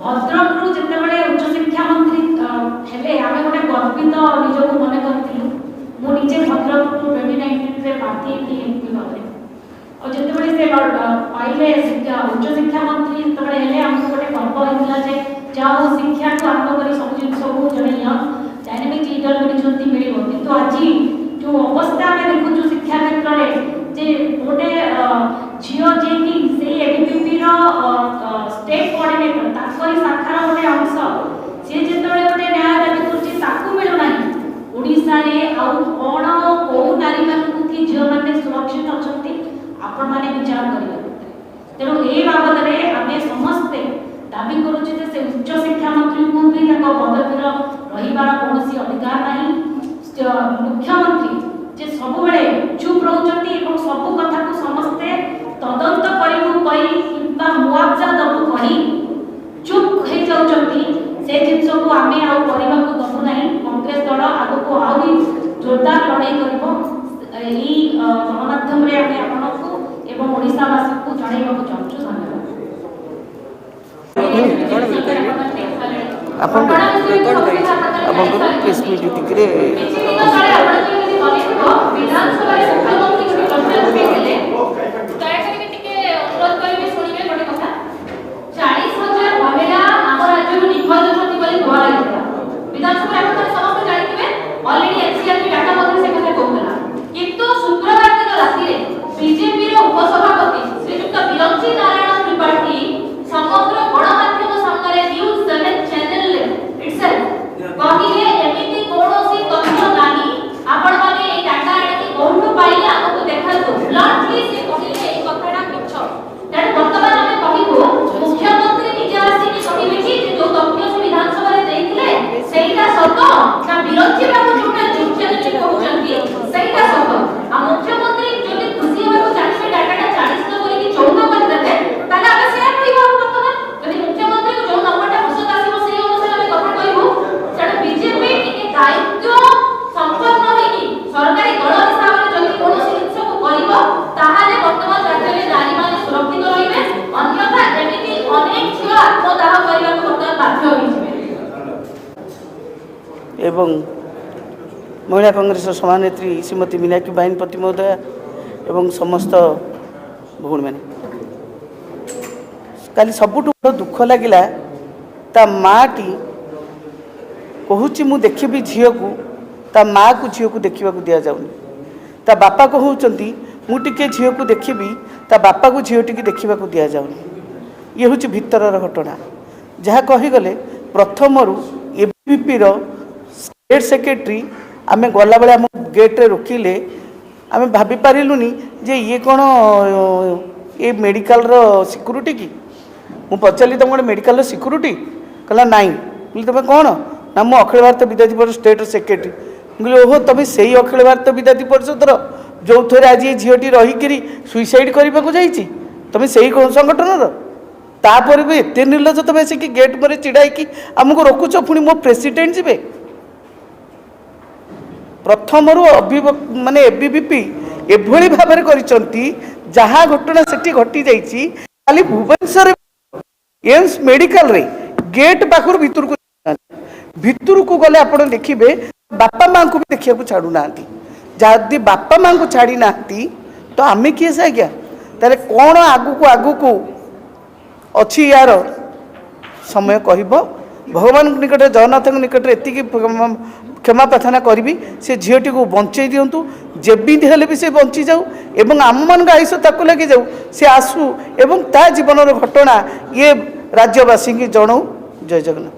भद्रकरू जितेबाला उच्च शिक्षा मंत्री हेले आमे गोटे गर्वित निजक मन करूँ मु निजे भद्रक 2019 रे प्रार्थी थी एमपी भाव और जितेबाला से पाइले उच्च शिक्षा मंत्री जितेबाला हेले आमको गोटे गर्व होता जे जाओ शिक्षा को आरंभ कर सब जिन सब जड़े डायनामिक लीडर मिलते मिल किंतु आज जो अवस्था आम देखु शिक्षा क्षेत्र में जे गोटे झील जी से एबीपीपी स्टेट कोऑर्डिनेटर ताकरी शाखार गोटे अंश सी जो गोटे न्याय दाबी कर मिलूना ओडिशा रे आउ कौन कौ नारी मानू कि झील मैंने सुरक्षित अच्छा आपण मैंने विचार करेंगे तेणु ए बाबद में आम समस्ते दाबी करुचे से उच्च शिक्षा मंत्री को भी पदवीर रहीबार कौन अधिकार नहीं मुख्यमंत्री जे सब बेले चुप रोचती सब कथा को समस्ते तदंत करी मुआवजा दबु कही चुप हो जाउचंती से जिनस को आमे आउ करबा को दबु नहीं कांग्रेस दल आगु को आउ जोरदार लड़ाई करबो एही गणमाध्यम रे आमे आपन को एवं ओडिसा वासी को जणाइबा को चाहछु धन्यवाद आपन कौन करी आपन को प्रेस मीट रे विधानसभा रे मुख्यमंत्री को कॉन्फ्रेंस पे गेले दया करके टिके अनुरोध करिवे सुनिबे गोटे कथा 40,000 महिला आम राज्य में निखोज होती बोली कुआ लागला विधानसभा आपण समस्त जानिथिबे ऑलरेडी एनसीआरटी डाटा मध्ये से कथा कहला किंतु शुक्रवार दिन राति रे बीजेपी रो उपसभापति श्रीयुक्त विरंची नारायण त्रिपाठी समग्र गणमाध्यम सामने न्यूज 7 चैनल इटसेल्फ कहिले एमिति कोनोसी तथ्य नाही आपण माने ए डाटा आनी कोठु पाइले हमको देखातो ब्लंटली से कहिले ए कथाटा मिछ तेणु वर्तमान आमे कहिबो मुख्यमंत्री निजे आसी कि कहिबे कि जो तथ्य से विधानसभा रे देइथिले सेइटा सत ना विरोधी बाबू जोटा चुपचाप जे कहउचंती सेइटा सत आ मुख्यमंत्री जदि खुशी होबो चाहे डाटाटा 40 न करी कि 14 कर देते ताले आमे शेयर करिबो वर्तमान जदि मुख्यमंत्री को जो नंबरटा हसत आसीबो सेइ अनुसार आमे कथा कहिबो तेणु बीजेपी टिके दायित्व संपन्न होई सरकारी दल हिसाब रे जदि कोनोसी जिंस को करिवो ताहाले वर्तमान राज्य रे नारी माने सुरक्षित रहिबे अन्यथा एमिति अनेक झियो आत्मदाह करिबा को वर्तमान बाध्य होई जिवे एवं महिला कांग्रेस सभानेत्री श्रीमती मीनाक्षी बाहिनीपति महोदय एवं समस्त भौणी मैंने काली सबुठ बड़ दुख लगिला ता माटी कहूँ मु देखी झील को ता माँ को झील को देखा दि जाऊनी ता बापा कहते मुझे झील को देखी ता बापा को झील टी देखा दि जाऊनी ये हूँ भितर घटना जहाँ कहीगले प्रथम एबीपी स्टेट सेक्रेटरी आम गला बेले आम गेट्रे रोकिले आम भाभी पारिलुनी जे ये कौन ये मेडिकल सिक्यूरीटी कि मु पचारि तुम गोटे मेडिकल सिक्यूरीटी कहला नाई बोली तुम कौन ना मु अखिल भारत विद्यार्थी परिषद स्टेट सेक्रेटरी बोले ओहो तुम से अखिल भारत विद्यार्थी परिषद जो थे आज ये झीटी रहीकि सुइसाइड करने को जाइए तुम से संगठन तापर भी एत निर्लज तुम आसिक गेट पर चिड़ाई आमको रोकुच पुणी मो प्रेसिडेंट जी प्रथम माने एबीवीपी एभली भाव जहाँ घटना से घटी जाइए खाली भुवनेश्वर एम्स मेडिकल रे गेट पाखर भितर को गले आप देखिए बापा माँ को भी देखा छाड़ू ना जदि बापा माँ को छाड़ी ना तो आम किए से आज्ञा ताले कौन आगु को अच्छी यार समय कह भगवान निकट जगन्नाथ निकट एति क्षमा प्रार्थना करी से झीटी को बंचे दिंतु जेबी हेले भी से बंची जाऊ एवं आम मान आयुष ताक लगे जाऊ से आसू एवं ता जीवन घटना ये राज्यवासी की जनाऊ। जय जगन्नाथ।